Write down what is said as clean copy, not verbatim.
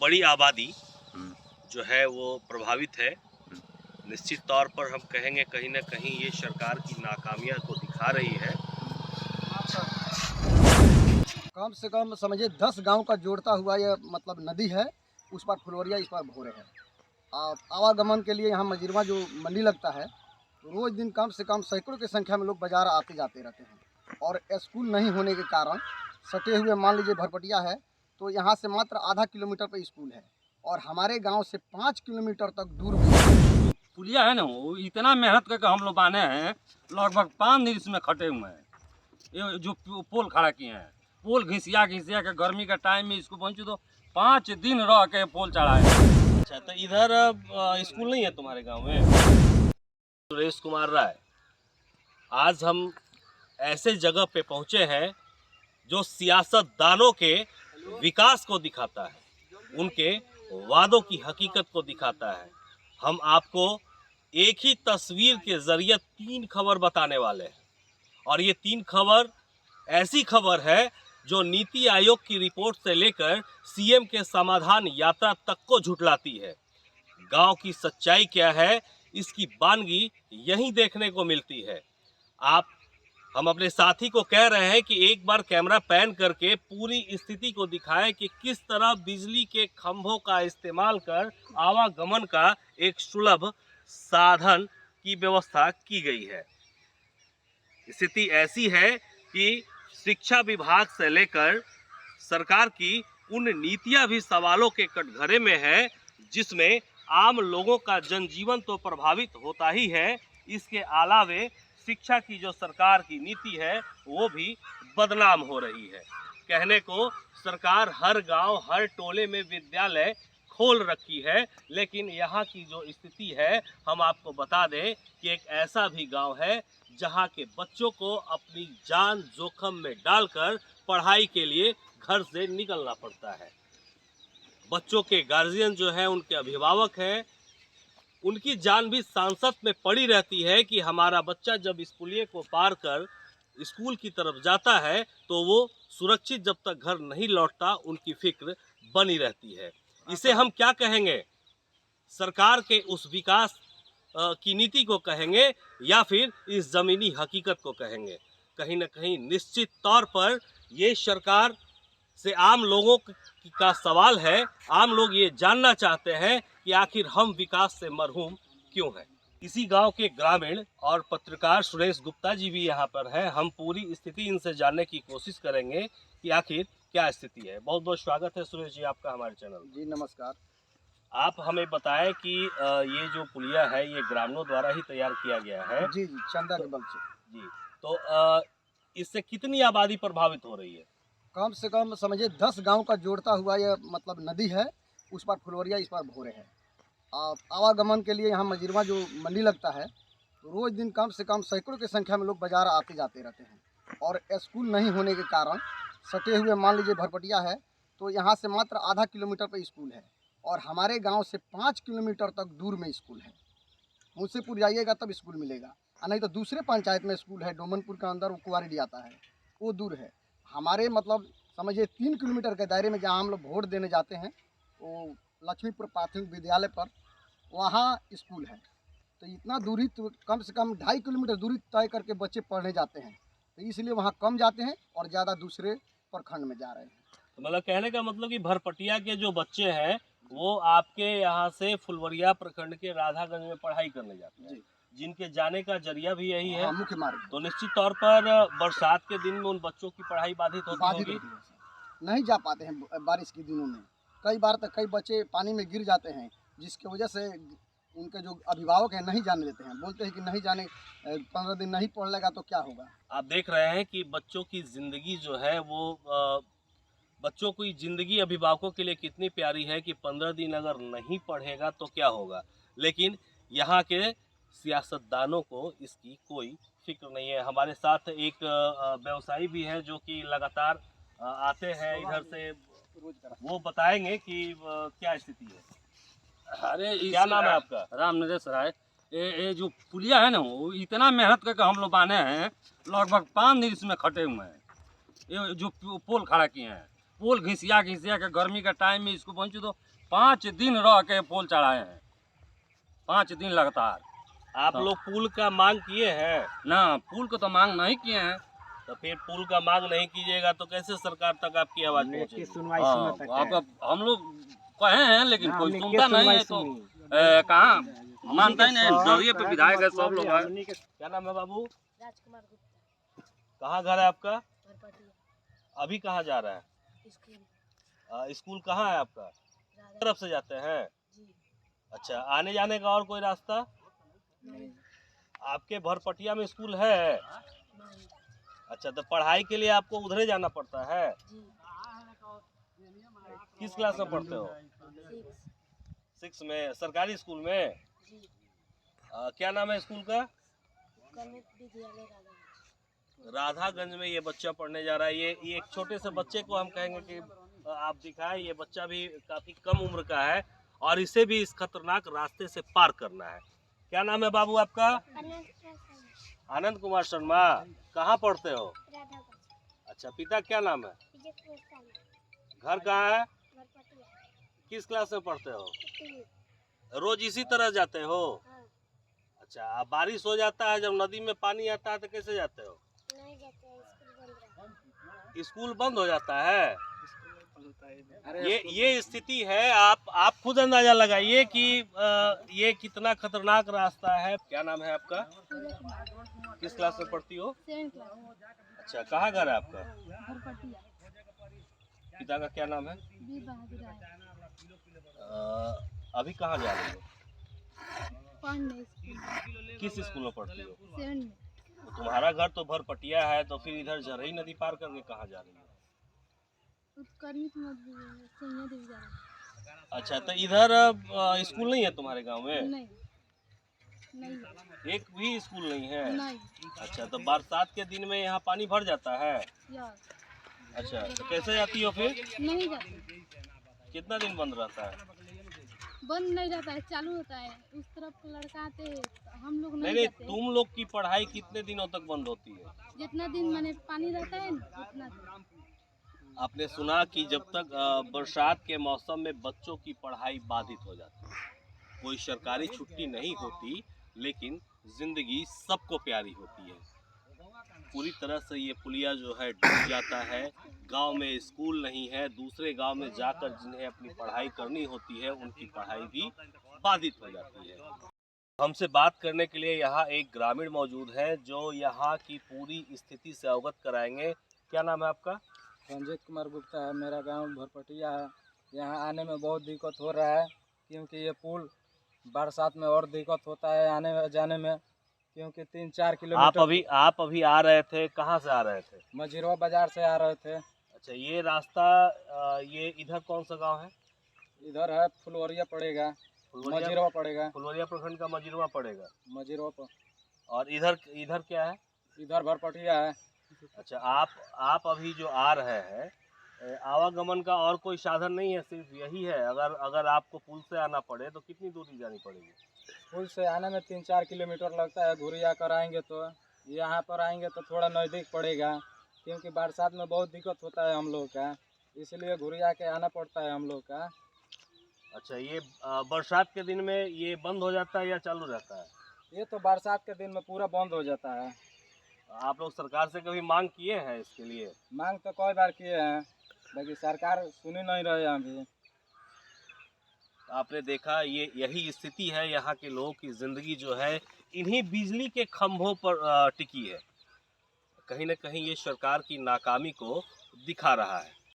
बड़ी आबादी जो है वो प्रभावित है। निश्चित तौर पर हम कहेंगे कहीं ना कहीं ये सरकार की नाकामियां को दिखा रही है। कम से कम समझिए 10 गांव का जोड़ता हुआ ये मतलब नदी है। उस पार फुलवरिया, इस पार भोरे है। आवागमन के लिए यहाँ मजिरवा जो मंडी लगता है, रोज दिन कम से कम सैकड़ों की संख्या में लोग बाजार आते जाते रहते हैं। और स्कूल नहीं होने के कारण सटे हुए, मान लीजिए भरपटिया है तो यहाँ से मात्र आधा किलोमीटर पर स्कूल है और हमारे गांव से 5 किलोमीटर तक दूर पुलिया है ना, वो इतना मेहनत करके हम लोग बांधे हैं। लगभग 5 दिन इसमें खटे हुए हैं। ये जो पोल खड़ा किए हैं, पोल घिसिया के गर्मी का टाइम में इसको पहुँचे तो 5 दिन रह के पोल चढ़ाए। अच्छा, तो इधर स्कूल नहीं है तुम्हारे गांव में? सुरेश कुमार राय, आज हम ऐसे जगह पे पहुंचे हैं जो सियासतदानों के विकास को दिखाता है, उनके वादों की हकीकत को दिखाता है। हम आपको एक ही तस्वीर के जरिए 3 खबर बताने वाले हैं और ये 3 खबर ऐसी खबर है जो नीति आयोग की रिपोर्ट से लेकर सीएम के समाधान यात्रा तक को झुठलाती है। गांव की सच्चाई क्या है, इसकी बानगी यहीं देखने को मिलती है। हम अपने साथी को कह रहे हैं कि एक बार कैमरा पैन करके पूरी स्थिति को दिखाएं कि किस तरह बिजली के खंभों का इस्तेमाल कर आवागमन का एक सुलभ साधन की व्यवस्था की गई है। स्थिति ऐसी है कि शिक्षा विभाग से लेकर सरकार की उन नीतियां भी सवालों के कटघरे में है, जिसमें आम लोगों का जनजीवन तो प्रभावित होता ही है, इसके अलावे शिक्षा की जो सरकार की नीति है वो भी बदनाम हो रही है। कहने को सरकार हर गांव, हर टोले में विद्यालय खोल रखी है, लेकिन यहाँ की जो स्थिति है, हम आपको बता दें कि एक ऐसा भी गांव है जहाँ के बच्चों को अपनी जान जोखिम में डालकर पढ़ाई के लिए घर से निकलना पड़ता है। बच्चों के गार्जियन जो हैं, उनके अभिभावक हैं, उनकी जान भी सांसत में पड़ी रहती है कि हमारा बच्चा जब स्कूलिए को पार कर स्कूल की तरफ जाता है तो वो सुरक्षित जब तक घर नहीं लौटता, उनकी फिक्र बनी रहती है। इसे हम क्या कहेंगे? सरकार के उस विकास की नीति को कहेंगे या फिर इस ज़मीनी हकीकत को कहेंगे? कहीं ना कहीं निश्चित तौर पर ये सरकार से आम लोगों का सवाल है। आम लोग ये जानना चाहते हैं कि आखिर हम विकास से मरहूम क्यों हैं। इसी गांव के ग्रामीण और पत्रकार सुरेश गुप्ता जी भी यहाँ पर हैं। हम पूरी स्थिति इनसे जानने की कोशिश करेंगे कि आखिर क्या स्थिति है। बहुत बहुत स्वागत है सुरेश जी आपका हमारे चैनल। जी नमस्कार। आप हमें बताएं कि ये जो पुलिया है ये ग्रामीणों द्वारा ही तैयार किया गया है। जी चंदा के बल से। जी, तो इससे कितनी आबादी प्रभावित हो रही है? कम से कम समझिए 10 गांव का जोड़ता हुआ ये मतलब नदी है। उस पार फुलवरिया, इस पार भोरे है। आवागमन के लिए यहाँ मजिरवा जो मंडी लगता है, रोज दिन कम से कम सैकड़ों की संख्या में लोग बाजार आते जाते रहते हैं। और स्कूल नहीं होने के कारण सटे हुए, मान लीजिए भरपटिया है तो यहाँ से मात्र आधा किलोमीटर पर स्कूल है और हमारे गांव से 5 किलोमीटर तक दूर में स्कूल है। मुंशीपुर जाइएगा तब स्कूल मिलेगा, और नहीं तो दूसरे पंचायत में स्कूल है, डोमनपुर के अंदर वो कुआरी आता है, वो दूर है। हमारे मतलब समझिए 3 किलोमीटर के दायरे में जहाँ हम लोग वोट देने जाते हैं, वो लक्ष्मीपुर प्राथमिक विद्यालय पर वहाँ स्कूल है। तो इतना दूरी, तो कम से कम 2.5 किलोमीटर दूरी तय करके बच्चे पढ़ने जाते हैं, तो इसलिए वहाँ कम जाते हैं और ज़्यादा दूसरे प्रखंड में जा रहे हैं। तो मतलब कहने का मतलब कि भरपटिया के जो बच्चे हैं वो आपके यहाँ से फुलवरिया प्रखंड के राधागंज में पढ़ाई करने जाते हैं, जिनके जाने का जरिया भी यही है, मुख्य मार्ग। तो निश्चित तौर पर बरसात के दिन में उन बच्चों की पढ़ाई बाधित होगी। नहीं जा पाते हैं बारिश के दिनों में। कई बार तक कई बच्चे पानी में गिर जाते हैं, जिसकी वजह से उनके जो अभिभावक हैं नहीं जाने देते हैं, बोलते हैं कि नहीं जाने, 15 दिन नहीं पढ़ लेगा तो क्या होगा। आप देख रहे हैं कि बच्चों की ज़िंदगी जो है वो बच्चों की ज़िंदगी अभिभावकों के लिए कितनी प्यारी है कि 15 दिन अगर नहीं पढ़ेगा तो क्या होगा, लेकिन यहाँ के सियासतदानों को इसकी कोई फिक्र नहीं है। हमारे साथ एक व्यवसायी भी है जो कि लगातार आते हैं इधर से, वो बताएंगे कि क्या स्थिति है। अरे क्या नाम है आपका? राम नरेश राय। ये जो पुलिया है ना, वो इतना मेहनत करके हम लोग बांधे हैं। लगभग 5 दिन इसमें खटे हुए हैं। ये जो पोल खड़ा किए हैं, पोल घिसिया घिसिया के गर्मी का टाइम में इसको पहुँचो तो 5 दिन रह के पोल चढ़ाए हैं, 5 दिन लगातार। आप लोग पुल का मांग किए हैं? ना, पुल को तो मांग नहीं किए हैं। तो फिर पुल का मांग नहीं कीजिएगा तो कैसे सरकार तक आपकी आवाज पहुंचेगी? अब हम लोग कहे हैं लेकिन कोई सुनता नहीं है, तो कहाँ मानता ही नहीं। जरिए पे विधायक है, सब लोग हैं। क्या नाम है बाबू? राजकुमार गुप्ता। कहाँ घर है आपका? भरपटिया। अभी कहाँ जा रहा है? स्कूल। स्कूल कहाँ है आपका? राधा। तरफ से जाते हैं? जी। अच्छा, आने जाने का और कोई रास्ता? नहीं। आपके भरपटिया में स्कूल है? नहीं। अच्छा, तो पढ़ाई के लिए आपको उधरे जाना पड़ता है? जी। किस क्लास में पढ़ते हो? 6 में। सरकारी स्कूल में? जी। क्या नाम है स्कूल का? कन्या विद्यालय राधागंज। राधागंज में ये बच्चा पढ़ने जा रहा है। ये एक छोटे से बच्चे को हम कहेंगे कि आप दिखाएं। ये बच्चा भी काफी कम उम्र का है और इसे भी इस खतरनाक रास्ते से पार करना है। क्या नाम है बाबू आपका? आनंद कुमार शर्मा। कहाँ पढ़ते हो? अच्छा, पिता क्या नाम है? घर कहाँ है? किस क्लास में पढ़ते हो? रोज इसी तरह जाते हो? अच्छा, अब बारिश हो जाता है, जब नदी में पानी आता है तो कैसे जाते हो? नहीं जाते हैं, स्कूल बंद हो जाता है। ये स्थिति है। आप खुद अंदाजा लगाइए कि ये कितना खतरनाक रास्ता है। क्या नाम है आपका? किस क्लास में पढ़ती हो? 7th class. अच्छा, कहाँ घर है आपका? भरपटिया। पिता का क्या नाम है? वीर बहादुर राय। अभी कहाँ जा रही हो? पढ़ने स्कूल। किस स्कूल में पढ़ती हो? 7 में। तो तुम्हारा घर तो भरपटिया है, तो फिर इधर झरई नदी पार करके कहाँ जा रही हो? उत्कर्मी सैया देवी जा रहे हैं। अच्छा, तो इधर स्कूल नहीं है तुम्हारे गांव में? नहीं। नहीं है। एक भी स्कूल नहीं है? नहीं। अच्छा, तो बरसात के दिन में यहाँ पानी भर जाता है? यार। अच्छा, तो कैसे जाती हो फिर? नहीं जाते। कितना दिन बंद रहता है? बंद नहीं रहता है, चालू होता है। उस तरफ के लड़का आते हैं, हम लोग नहीं नहीं नहीं, जाते। तुम लोग की पढ़ाई कितने दिनों तक बंद होती है? जितना दिन मैंने पानी रहता है ना, उतना दिन। आपने सुना कि जब तक बरसात के मौसम में बच्चों की पढ़ाई बाधित हो जाती है, कोई सरकारी छुट्टी नहीं होती, लेकिन जिंदगी सबको प्यारी होती है। पूरी तरह से ये पुलिया जो है डूब जाता है। गांव में स्कूल नहीं है, दूसरे गांव में जाकर जिन्हें अपनी पढ़ाई करनी होती है, उनकी पढ़ाई भी बाधित हो जाती है। हमसे बात करने के लिए यहाँ एक ग्रामीण मौजूद है जो यहाँ की पूरी स्थिति से अवगत कराएंगे। क्या नाम है आपका? रंजीत कुमार गुप्ता है। मेरा गांव भरपटिया है। यहाँ आने में बहुत दिक्कत हो रहा है, क्योंकि ये पुल बरसात में और दिक्कत होता है आने जाने में, क्योंकि 3-4 किलोमीटर। आप अभी आ रहे थे, कहाँ से आ रहे थे? मजीरवा बाजार से आ रहे थे। अच्छा, ये रास्ता ये इधर कौन सा गांव है? इधर है फुलवरिया पड़ेगा, मजीरवा पड़ेगा। फुलवरिया प्रखंड का मजीरवा पड़ेगा। मजीरवा पर। और इधर क्या है? इधर भरपटिया है। अच्छा, आप अभी जो आ रहे हैं, आवागमन का और कोई साधन नहीं है, सिर्फ यही है? अगर आपको पुल से आना पड़े तो कितनी दूरी जानी पड़ेगी? पुल से आने में 3-4 किलोमीटर लगता है। घुरिया कर आएंगे तो यहाँ पर आएंगे तो थोड़ा नज़दीक पड़ेगा, क्योंकि बरसात में बहुत दिक्कत होता है हम लोग का, इसलिए घुरिया के आना पड़ता है हम लोग का। अच्छा, ये बरसात के दिन में ये बंद हो जाता है या चालू रहता है? ये तो बरसात के दिन में पूरा बंद हो जाता है। आप लोग सरकार से कभी मांग किए हैं इसके लिए? मांग तो कई बार किए हैं, लेकिन सरकार सुनी नहीं रही है अभी। आपने देखा, यही स्थिति है। यहाँ के लोगों की ज़िंदगी जो है इन्हीं बिजली के खंभों पर टिकी है। कहीं ना कहीं ये सरकार की नाकामी को दिखा रहा है।